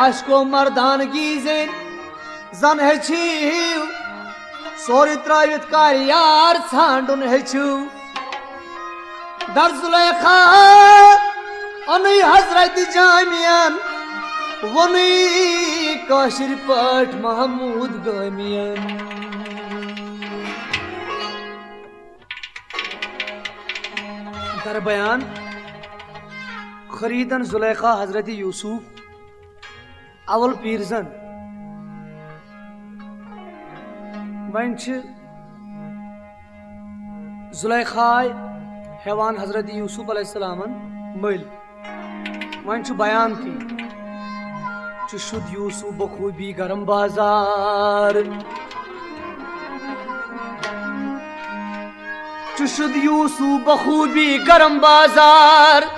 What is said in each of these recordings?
आशको मर्दानगी जन हेचिव सोरी त्रवित कर यार छांडुन हेचु दर जुलेखा अनु हजरत जामियान वनु काशिर पट महमूद गामियान दर बयान खरीदन जुलेखा हजरत यूसुफ अवल पीरजन वन जुलेखाय हेवान हजरत यूसुफ अलैहिस्सलामन मल वन बयान थी शुद्ध यूसुफ बखूबी गरम बाजार शुद्ध यूसुफ बखूबी गरम बाजार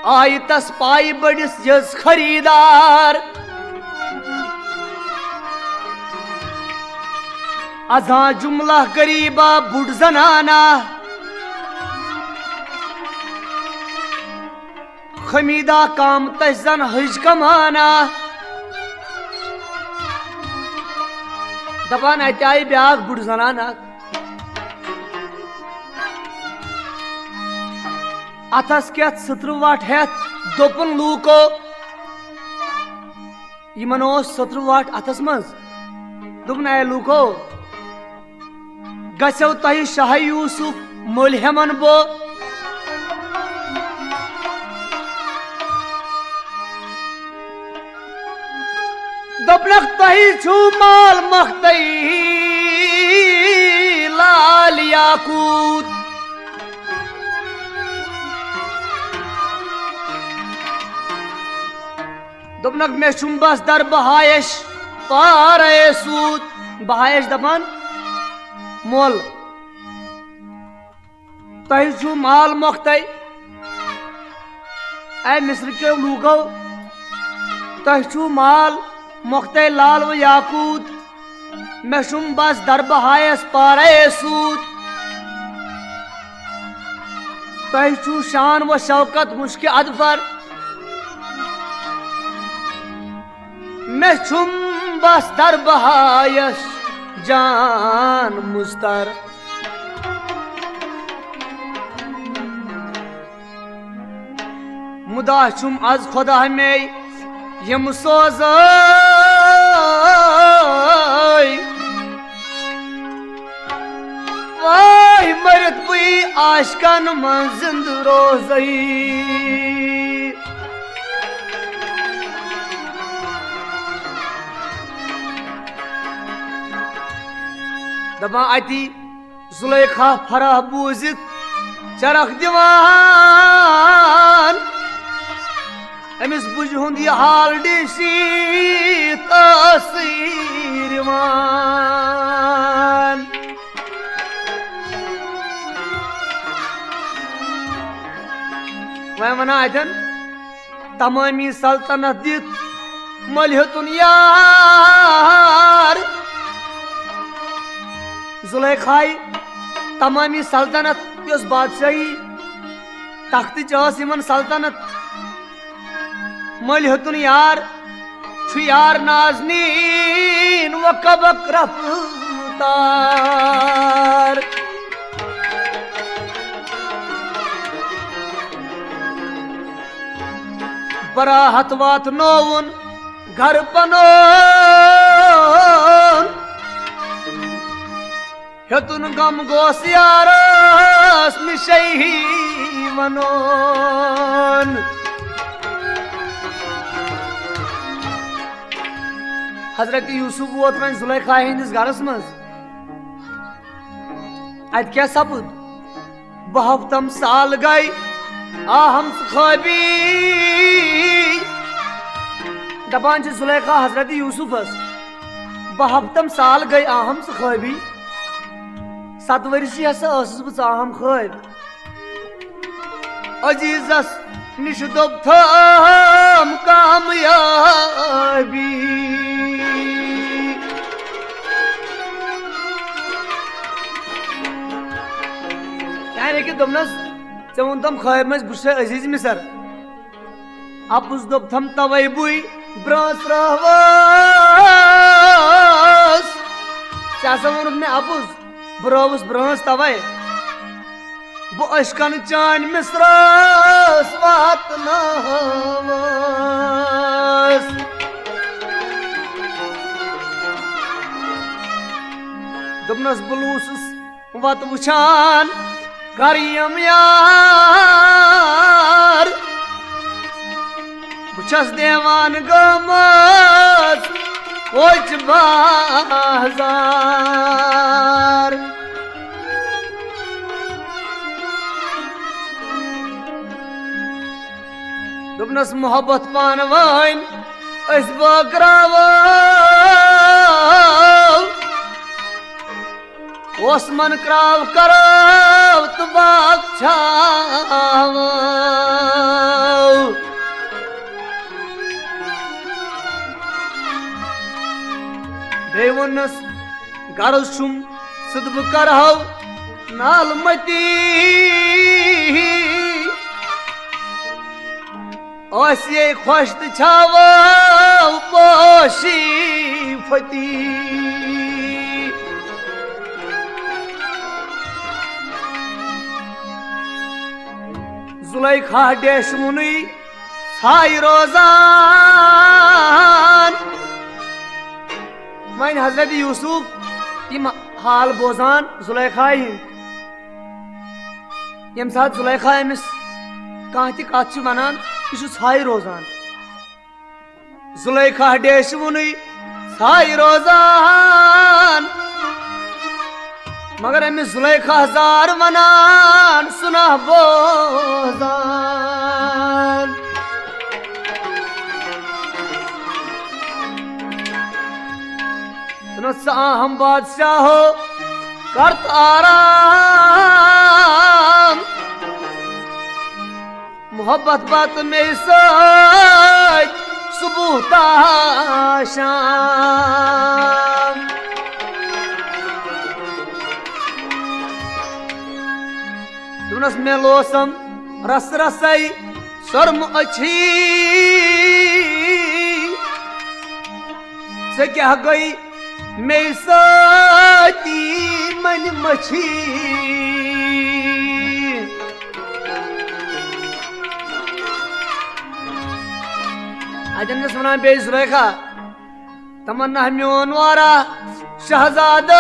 आई तस पाई बड़िस जस खरीदार अजा जुमला गरीबा बुढ़ जनाना खमीदा काम तजन हज कमाना दपान अत आई ब्याक बुढ़ जनाना अथस क्या सत्र वाट हेत दोपन लूको यमन सत्र वाट अथस मज दोपन आय लूको गसो तह शाह यूसुफ मुलहमन बो दोपनक तह छु माल मखतई लाल याकूत दोपनक मे बस दर बहायश पार सूद बहायश दपान मोल तह माल मोख्त ऐ मिस्र के लूको तह माल मोख्त लाल व याकूत मे बस दर बहायश पार सूद तह शान व शौकत मुश्क अदफर मैं बस दर बहायश जान मुस्तर मुदा छुम आज खुदा में यम सोज वाह मरत बुई आशकन मन जिंद रोज़ई दपा अति जुलेखा फराह बूजित चरख दिवान अमिस बुझ हुंद यह हाल डिशी तसीरवान वह वना अतन तमामी सल्तनत दित मलहतुन यार जुलेखाई तमामी सल्तनत यस बादशाही तख्त चमन सल्तनत मलहतुन यार छु यार नाजनीन व कबक रफ्तार बराहत वात नोवन घर पनोन हेतुन गम गोस यारस मिशई वनोन हजरत यूसुफ वोत वन जुलेखा हंदिस घरस मज अत क्या सपद 72 साल गई आहम ख्वाबी दपान जुलेखा हजरत यूसुफस 72 साल गई आहम ख्वाबी 7 वर्षी हसा बह आहम ख्वाब अजीजस निश दोप थम कामयाबी यानी कि दोपनस ऐ वोन तम ख्वाब मज बह अजीज मिसर अपुस दोप थम तवे बुई ब्रास रहवस वोन मे अपुस ब्रोवस ब्रास तवे बह अशकन चान मिसरस वातनावस दोपनस बलूसस वत वुछान करियम यार बुछस देवान गमस कोच बाजार दोपनस मोहब्बत पान वन अस बकराव ओसमन क्राव करव तो बाग छाव बेवनस गरज छुम सदब करहव नालमती ये खुश छाव पोशी फती जुलेखा डेश मुनि छाई रोजान वन हजरत यूसुफ यम हाल बोजान जुलेखा यम सात जुलेखा अमिस कह कत वनान यह छाई रोजान जुलेखा डेश मुनि छाई रोजान मगर अमिस जुलेखा जार वनान सुना बोजान हम बादशाह हो करत आराम मोहब्बत बात में सुबह ता शाम दुनस में लोसम रस रसई शर्म अच्छी से क्या गई मैं साती मन मछी अजन सुना बे जुलेखा तमन्ना म्योन वारा शहजादन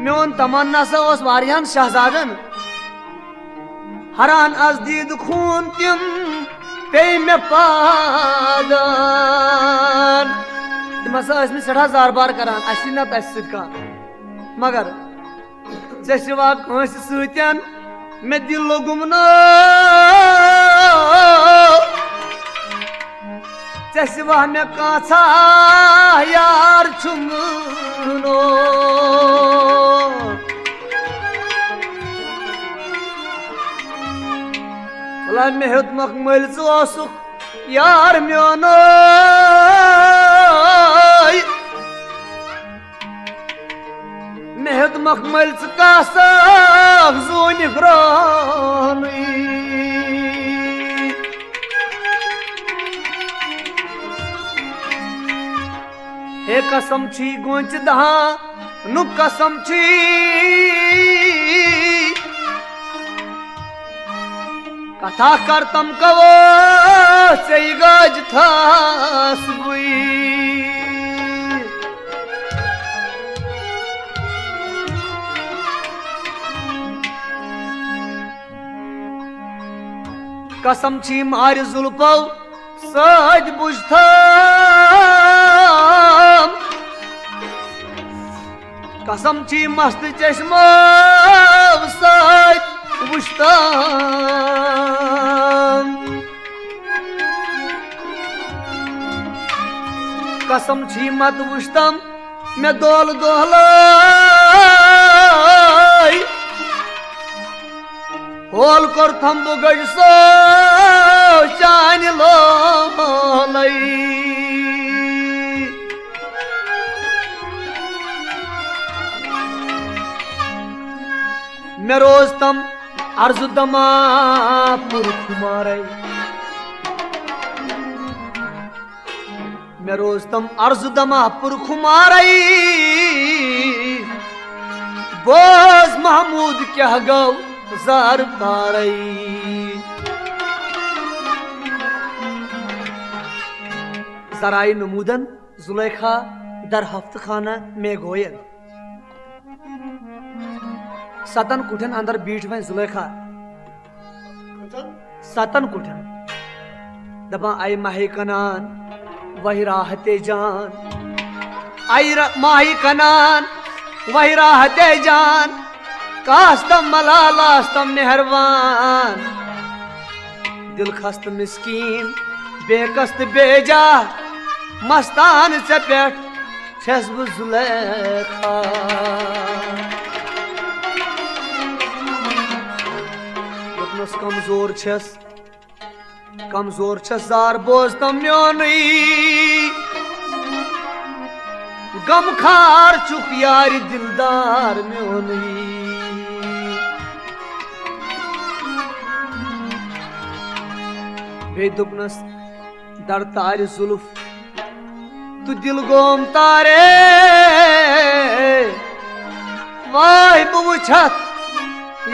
म्योन तमन्ना से उस वारियान शहजादन हरान अज दीद खून तिम पे में पादन तमसा सठा जार बार करान असिना तस का मगर सिवा कंस सतन मे दिल लोगुम न सिवा मे काछा यार छुमनो मे हेतमक मल सुख यार म्योन मे हेतमक मल कासक जोन ग्रान हे कसम छी गोंच दहा नु कसम छी कथा करतम कवो से गज था सुई कसम छी मार जुल्फो सज बुझथम कसम छी मस्त चश्मा सज बुझथम कसम छी मत बुझथम मैं दोल दोहलाई होल करथम बुगड़ सो चान लोलाई मैं रोज तम अर्ज दमा पुरख मारे मैं रोज तम अर्ज दमा पुरख मारे बोज महमूद क्या गौ जार पारई जराई नमूदन जुलेखा दर हफ्त खाना में गोयल सतन कुठन अंदर बीठ में जुलेखा सतन कुठन दबा आई माही कनान वही राहते जान आई माही कनान वही राहते जान कास्तम मलालास्तम मेहरबान दिल खस्त मिस्कीन बेकस्त बेजा मस्तान से पेट छस जुलेखा कमजोर छस जार बोझ तम म्योनी गम खार चुप यारी दिलदार म्योनी बे दुपनस दर तार जुल्फ तू दिल गोम तारे वाह बुछत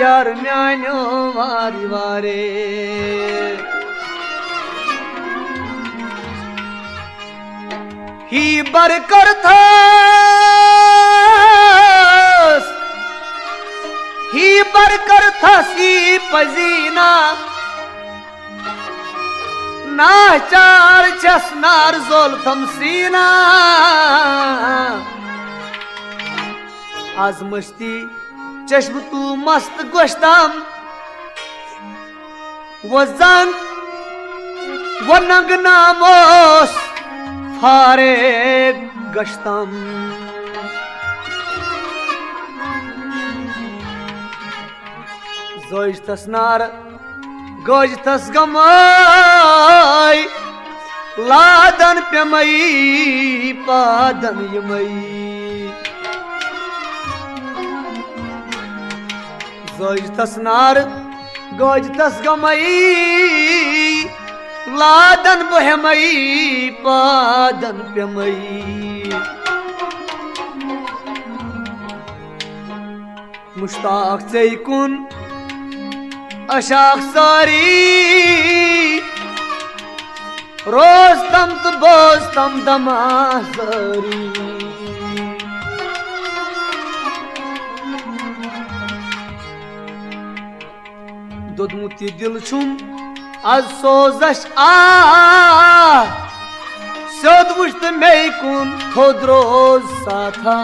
यार म्यानो वारी वारे ही बरकर थसी पजीना नाचार चसनार जोल थमसीना आज मस्ती चश्म तू मस्त गोश्तम वजन व नंग नामोस फारे गश्तम जोज तसनार गोज तस गमई लादन पेमई पादन यमई जोज तसनार गोज तस गमई लादन बहमई पादन पेमई मुश्ताक चैकुन अशाक सारी रोज तम तो बोझ तम दमाजरी दुदमुती दिल छुम आज सोजश सोद वुश्त मे कुन थोद रोज साथा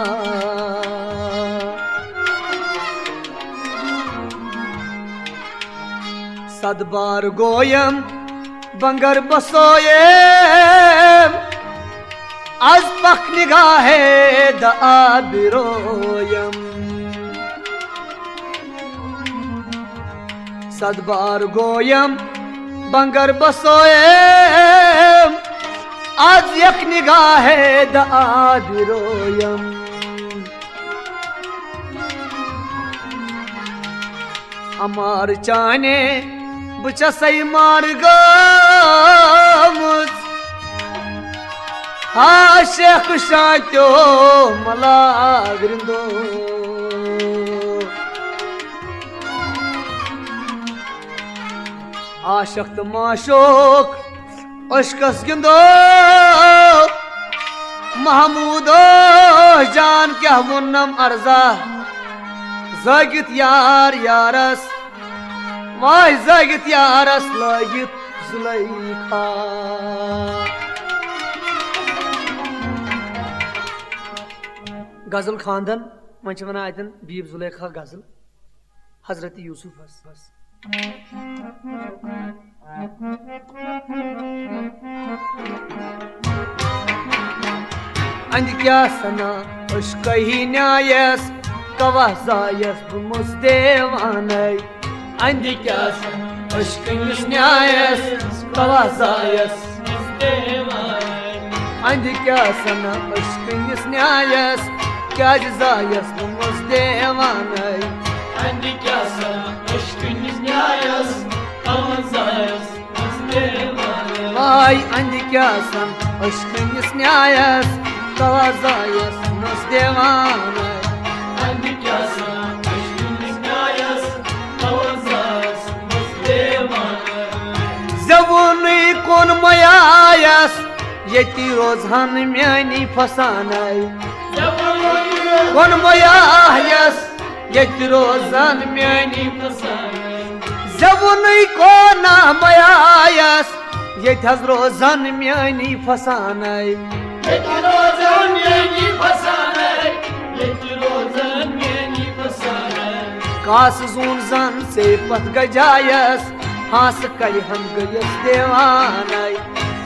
सदबार गोयम बंगर बसोयम आज पख निगाहे द आबिरोयम सदबार गोयम बंगर बसोयम आज यक निगाहे द आबिरोयम अमार चाने बुचसई मार गमुत हा शेख शात्यो मला ग्रिंदो आशक्त माशोक अशकस गिंदो महमूदो जान क्या वनम अर्जा जगित यार यारस वाह जगित यारस लगित जुलैखा गजल खानदन वह वनान अतन बीब जुलैखा गजल हजरत यूसुफ अंद क्या सना उश्कही न्यायस कवा जायस बुमुस देवानय अंद क्या सना उश्कनिस न्यायस कवा जायस देवानय अंद क्या सना उश्कनिस न्यायस क्या जायस बुमुस देवानय अंद क्या सना उश्कनिस न्यायस कवा जायस बुमुस देवानय ay अंद क्या सना उश्कनिस न्यायस Kavazayas nos devanay Andi kyasa Aşkınız nayas Kavazayas nos devanay Zavuni konmayayas Yeti rozhan myani fasanay Zavuni konmayayas Yeti rozhan myani fasanay Zavuni konmayayas Yeti rozhan myani fasanay Yetirozan yeni fasanay Yetirozan yeni fasanay Kas zunzan sepat gajayas Has kay ham gayas devanay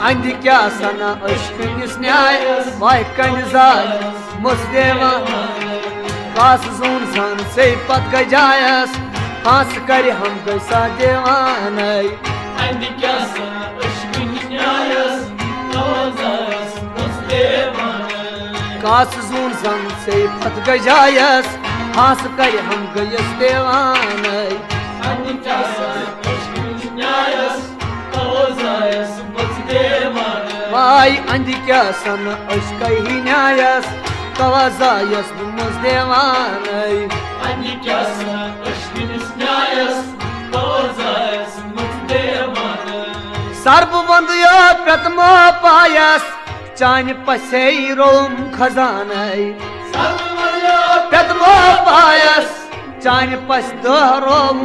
Andi kya sana aşkınız niyayas Vay kanizayas mus devanay Kas zunzan sepat gajayas Has kay ham gaysa devanay Andi kya sana aşkınız niyayas Kavazayas कास जून जन से पत गजायस हास कर हम गयस देवानय Y अंध क्या सन अश्कही न्यायस कवाजायस बुमुस देवानय अंध क्या सन अश्कनिस न्यायस कवाजायस बुमुस देवानय सर्वबंधयो प्रथमो पायस चान पसे रोम खजानय प्रथमो पायस चान पस रोम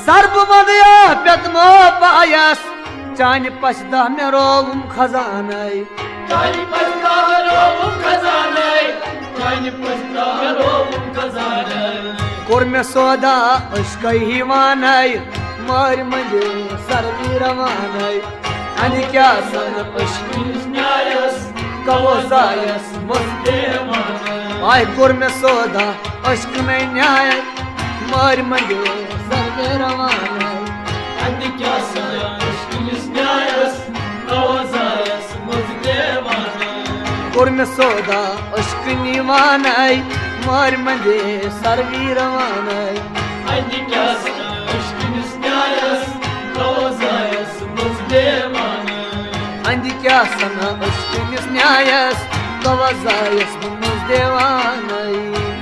सर्वमदयो प्रथमो पायस चान पस में रोम खजानय चान पस रोम खजानय चान पस रोम खजानय कोर में सोदा अश्कही वानय मार मंदे सरवी रवानय Ani kya sana aşkınız niyayas Kavazayas musdevanay Ay kurme soda aşkına niyayas Mar mande sarve ravanay Ani kya sana aşkınız niyayas Kavazayas musdevanay Kurme soda aşkını vanay Mar mande sarve ravanay Ani kya sana aşkınız niyayas Kavazayas Andi kya sana aşkınız niyayas Kavazayas bumus devanay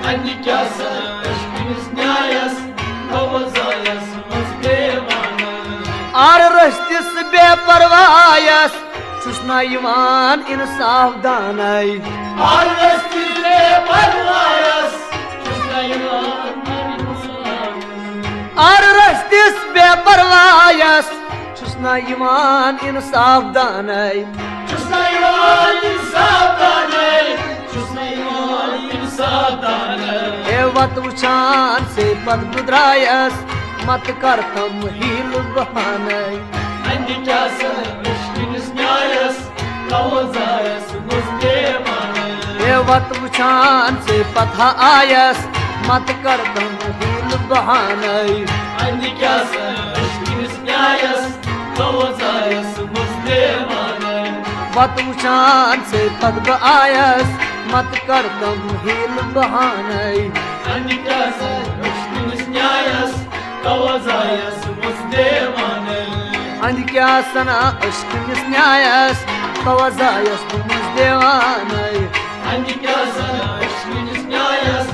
Andi kya sana aşkınız niyayas Kavazayas bumus devanay Ar rashtis beparvayas Çuşna yivan insaf danay Ar rashtis beparvayas Çuşna yivan insaf Ar rashtis beparvayas Çusna iman insaf danay Çusna iman insaf danay Çusna iman insaf danay Evat uçan se pad budrayas Mat kartam hil bahanay Andi kya sana aşkınız niyayas Kavazayas musdevanay Evat uçan se patha ayas Mat kartam hil bahanay Andi kya sana aşkınız niyayas Kavazayas musdevanay Vat uçan se pad ayas Mat kartam hil bahanay Andi kya sana aşkınız niyayas Kavazayas musdevanay Andi kya sana aşkınız niyayas Kavazayas musdevanay Andi kya sana aşkınız niyayas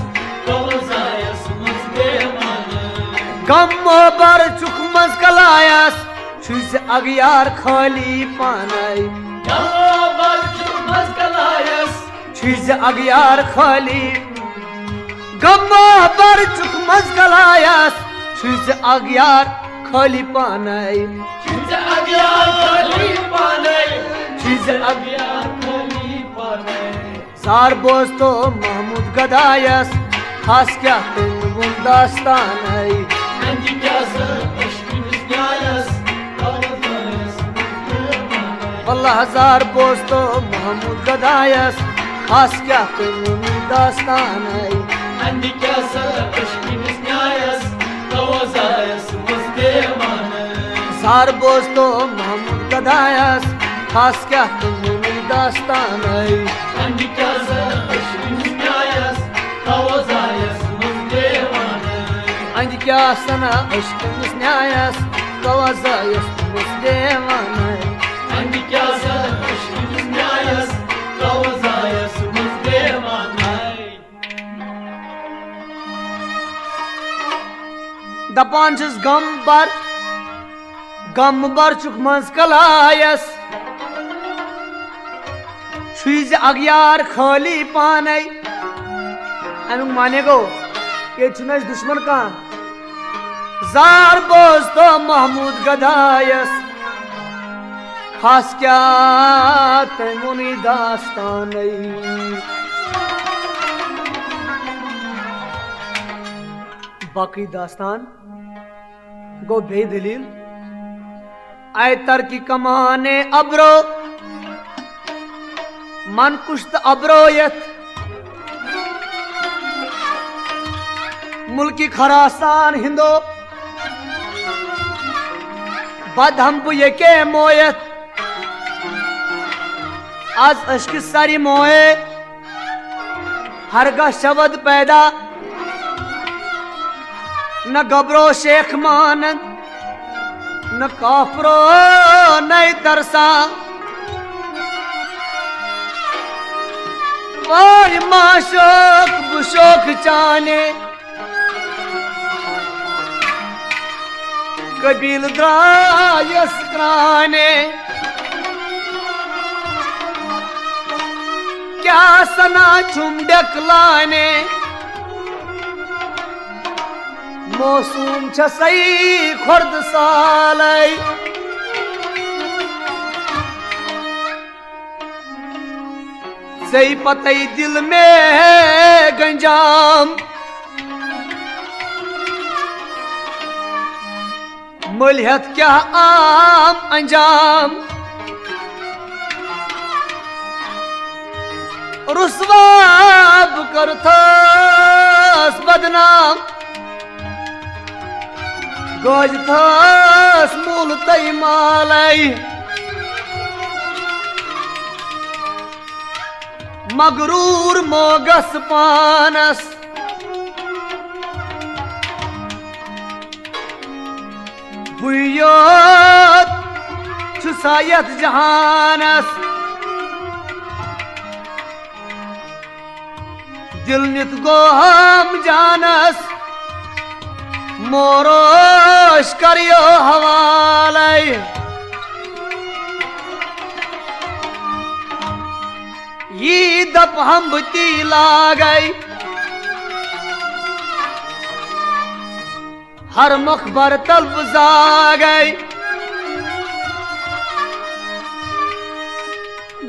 Kavazayas musdevanay Gammo bar çukmaz kalayas Çüz agyar khali panay Gammo bar çukmaz kalayas Çüz agyar khali Gammo bar çukmaz kalayas Çüz agyar खाली पाने चीज अगियार खाली पाने चीज अगियार खाली पाने सार बोस तो महमूद गदायस खास क्या तुम दास्तान अंजी क्या सर अश्किन न्यायस वल्लाह हजार बोस तो महमूद गदायस खास क्या तुम दास्तान अंजी क्या सर अश्किन न्यायस तवजायस मुस्देमान सार बोस तो महमूद गदायस खास क्या तुम दास्तान अंजी क्या सर अश्किन न्यायस तवजायस मुस्देमान अंजी क्या सना अश्किन न्यायस तवजायस मुस्देमान अंजी क्या सर अश्किन न्यायस तवजायस मुस्देमान दपान छस गम बर चुक मज कलायस छुज अगियार खाली पाने अमुक माने गो ये छुनस दुश्मन का जार बोस तो महमूद गदायस खास क्या तमुनी दास्तान बाकी दास्तान गो बेदलील आय तर की कमाने अब्रो मन कुश्त अब्रोयत मुल्की खरासान हिंदो बद हम ये के मोयत आज अश्क सारी मोए हरगा शब्द पैदा न गबरो शेख मानन न काफरो नई तरसा वाय माशोक बुशोक चाने कबील द्रायस क्राने क्या सना छुमडक लाने मौसूम छसई खुर्द सालई सही पतई दिल में गंजाम मलहत क्या आम अंजाम रुस्वाब करथस बदनाम गोज थस मूल तई मालई मगरूर मोगस पानस बुयोत छुसायत जहानस दिल नित गो हम जानस मोरोश करियो हवाले ये दप हम बुती लागई हर मखबर तलब जागई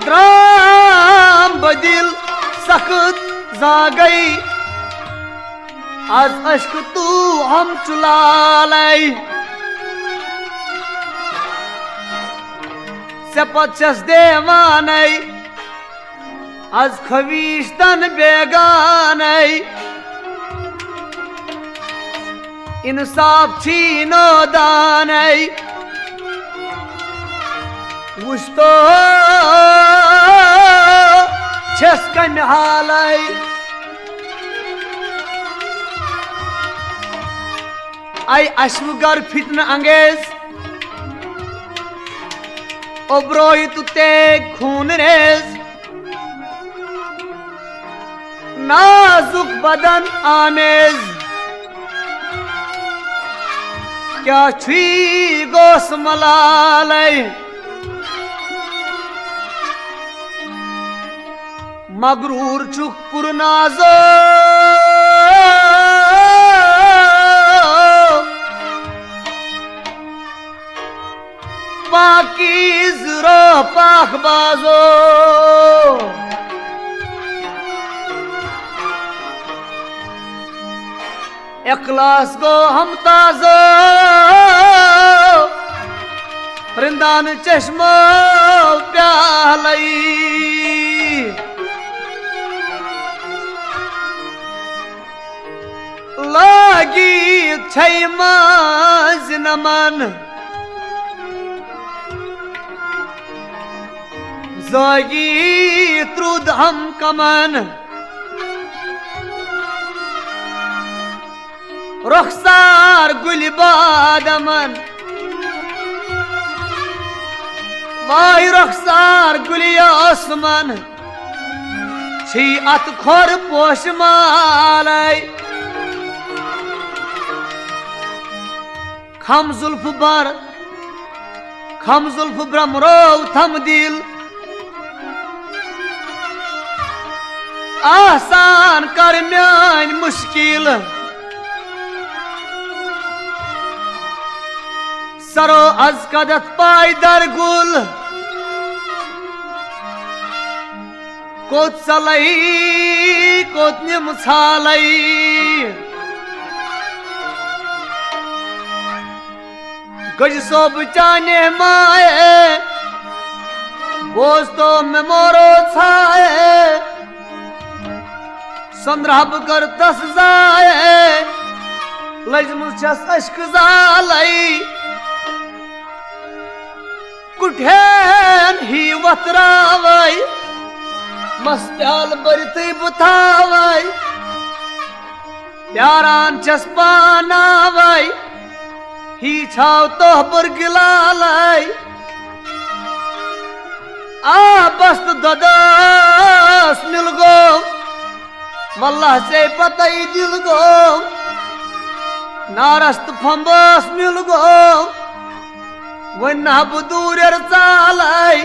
द्राम बदिल सख्त जागई आज अश्क तू हम चुलालई सपचस देवानई आज खवीशतन बेगानई इंसाफ छीनो दानई वुस्तो छस कन हालई आई अश्वगर फितन अंगेज ओब्रोई तुते खून रेज नाजुक बदन आमेज क्या छुई गोस मलालय मगरूर चुक पुरनाजो पाकीज़ रो पाक बाजो इखलास गो हम ताजो रिंदान चश्मो प्यालई लागी छै माज नमन जोगी त्रुद हम कमन रुखसार गुलबादमन वाई रुखसार गुलियासमन छी अत खोर पोश मालाई खम जुल्फ ब्रह्मरो थम दिल आसान कर म्यान मुश्किल सरो अज कदत पाय दरगुल कोत सलई कोत निम छालई गज सोब चाने माए बोझ तो में मोरो छाए संद्रहब कर तस जाए लजमुछस अश्क जालई कुठेन ही वतरावई मस्प्याल बरती बुथावई प्यारान चस्पानावई ही छाव तो बुरगिलालई आ बस्त ददस मिल गो वल्लाह से पतई दिल गो नारस्त फंबस मिल गो वन्ना बुदूर चालई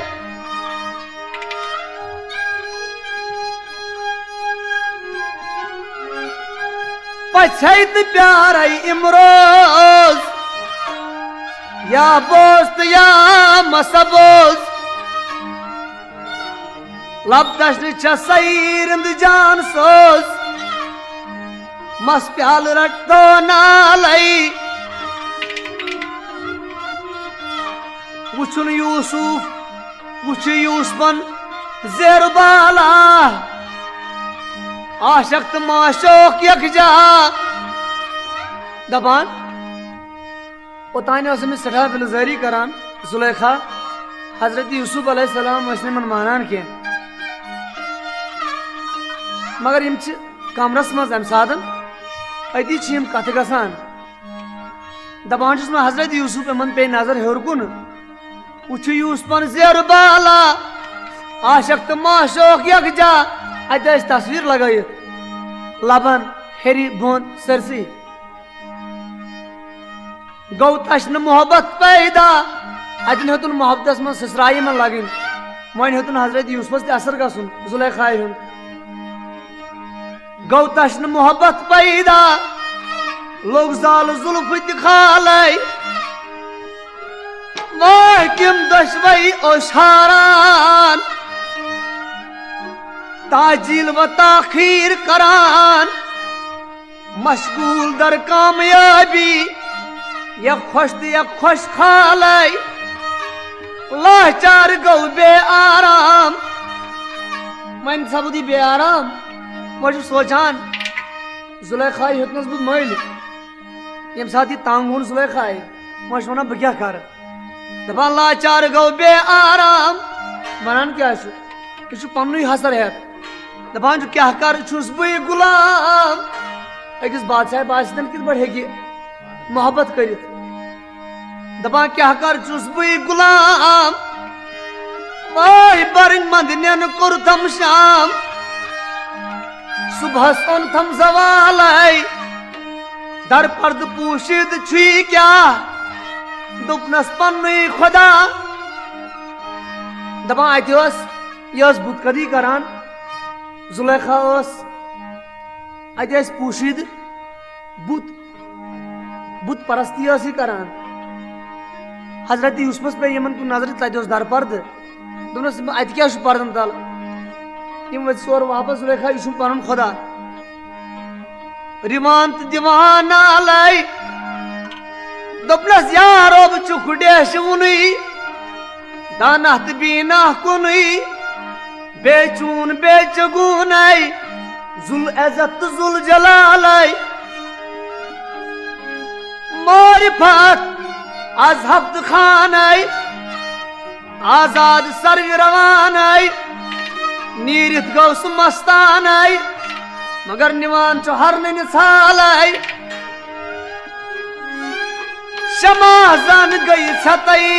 पछैत प्यार इमरोज या बोस्त या मसबोज लब दशन सईरंद जान सोज मस प्याल रटो नालई वुचुन यूसुफ वुच यूसुफन जेरबाला आशक्त माशोक यकजा दबान ओताने में सठा दिलजारी करान जुलेखा हजरत यूसुफ अलैहिस्सलाम मसलिमन मानान के मगर यम कमरस मज अम सादन अति कथ गसान दपान हजरत यूसुफ यमन पे नजर हेर कुन वुच यूसुफन जेर बाला आशक्त माशोक यकजा अत तस्वीर लगायित लबन हेरी बोन सरसी गौ तशन मोहब्बत पैदा अतन हेतुन मोहब्बत मन ससराई मन लगन वन हेतुन हजरत यूसुफस ते असर गसन जुलेखाय हुन गौ तशन मोहब्बत पैदा लोग जाल जुल्फ दिखालय वाह किम दशवई ओशारान ताजील व ताखीर करान मशगूल दर कामयाबी या खुश खालय लाचार गौ बे आराम मन सबुदी बे आराम मुझे सोचान जुलेखाई हेतनस बह मल यम साथ यह तंग हुन जुलेखाई मुझे वन बह क्या कर दपान लाचार गौ बे आराम वनान क्या यह पन हसर हेत दपान क्या कर बह गुलाम अकिस बादशाह बासितन कित बड़ हे मोहब्बत कर दपान क्या कर बह गुलाम वाह बरन मंदन कुरथम शाम सुबह ओन थम सवाल दर पर्द पूशिद छुई क्या दुपनस पन खुदा दपान अत बुतकदी करान जुलेखा अत पूशिद बुत परस्ती करान हजरत यूसुफस पे यमन की नजर तत दर पर्द दोनस अत क्या पर्दन तल यम वत सोर वापस जुलेखा यह पन खुदा रिवान तो दिवान आलय दोपनस यारो चुखडेश वुन दाना तो बीना कुन बेचून बेचगून जुल इज्जत जुल जलाल मारिफत आज हफ्त खान आजाद सर्ग रवान नीरित गौ मस्तान मगर निवान चो हर निसाल शमाजन गई छतई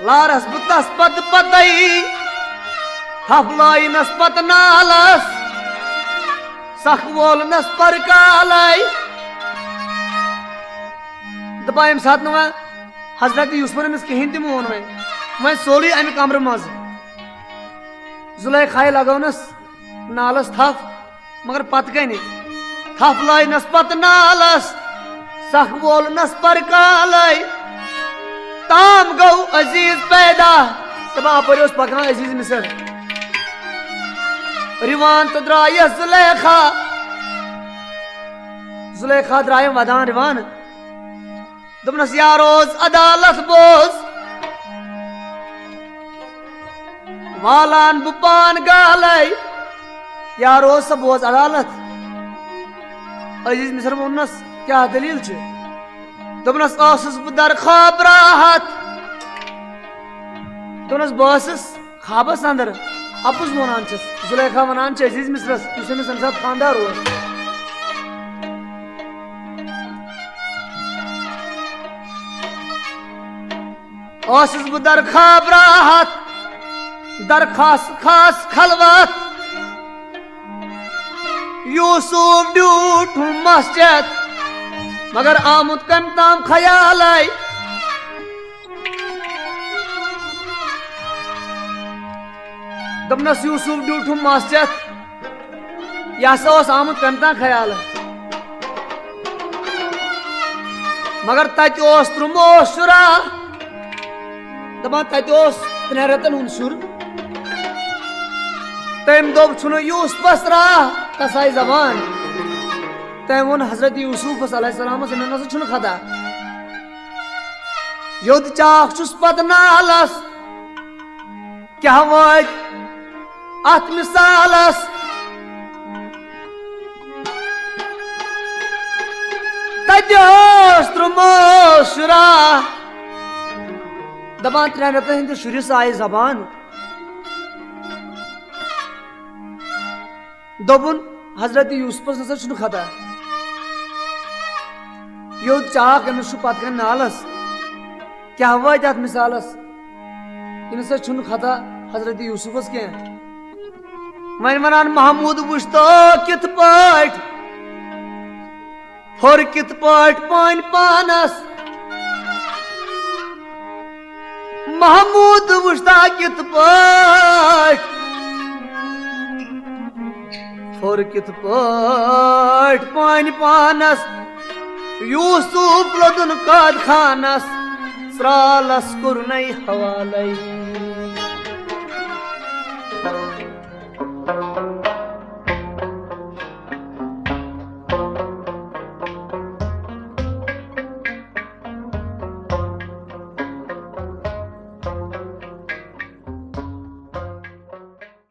लारस बुतस पत पतई हफलाई नस्पत नालस सखवोल नस पर कालय दपा अम सात न हजरत यूसुफ अमिस कहें तम वोन वह सोली अमि कमर मज जुलेखाय लगौनस नालस थफ मगर पत कन थफ लाई नस्पत नालस सख वोल नस पर कालय ताम गौ अजीज पैदा दपा अपर पकान अजीज मिसर रिवान तो द्राय जुलेखा द्राय वदान रिवान दोपनस या रोज अदालत बोज वालान बुपान गालय या रोज सब बोज अदालत अजीज मिसर वोनस क्या दलील दोपनस दर ख्वाब राहत दोपनस बस ख्वाबस अंदर अपुज वनान जुलेखा वनान अजीज मिसरस अमिस खानदार बह दर ख्वाब राहत दर खास खास खलवत यूसुफ ड्यूट मस्जिद मगर आमुद कम ताम ख्याल दपनस यूसुफ ड्यूट मस्जिद यह आमुद कम ताम ख्याल मगर तत त्रुमो शुरा दपान तत 3 रतन हुन शुर तम दोप यूसुफस राह तसाई जबान तम वो हजरत यूसुफ अलैहिस्सलाम ना खता योद चाक चुस पत नालस क्या वत अत मिसालस तत त्रुमो शुरा दपान 3 रतन हिंद शुरिस आय जबान दोपुन हजरत यूसुफ नसा खता यो चाक अमिस पत कन नालस क्या वत अत मिसालस इन खता हजरत यूसुफस कह वन वनान महमूद वुच तो कित पट फोर कित पट पान पानस महमूद वुचता कित पट फोर कित पट पान पानस यूसुफ लदुन काद खानस स्रालस कुरनई हवालई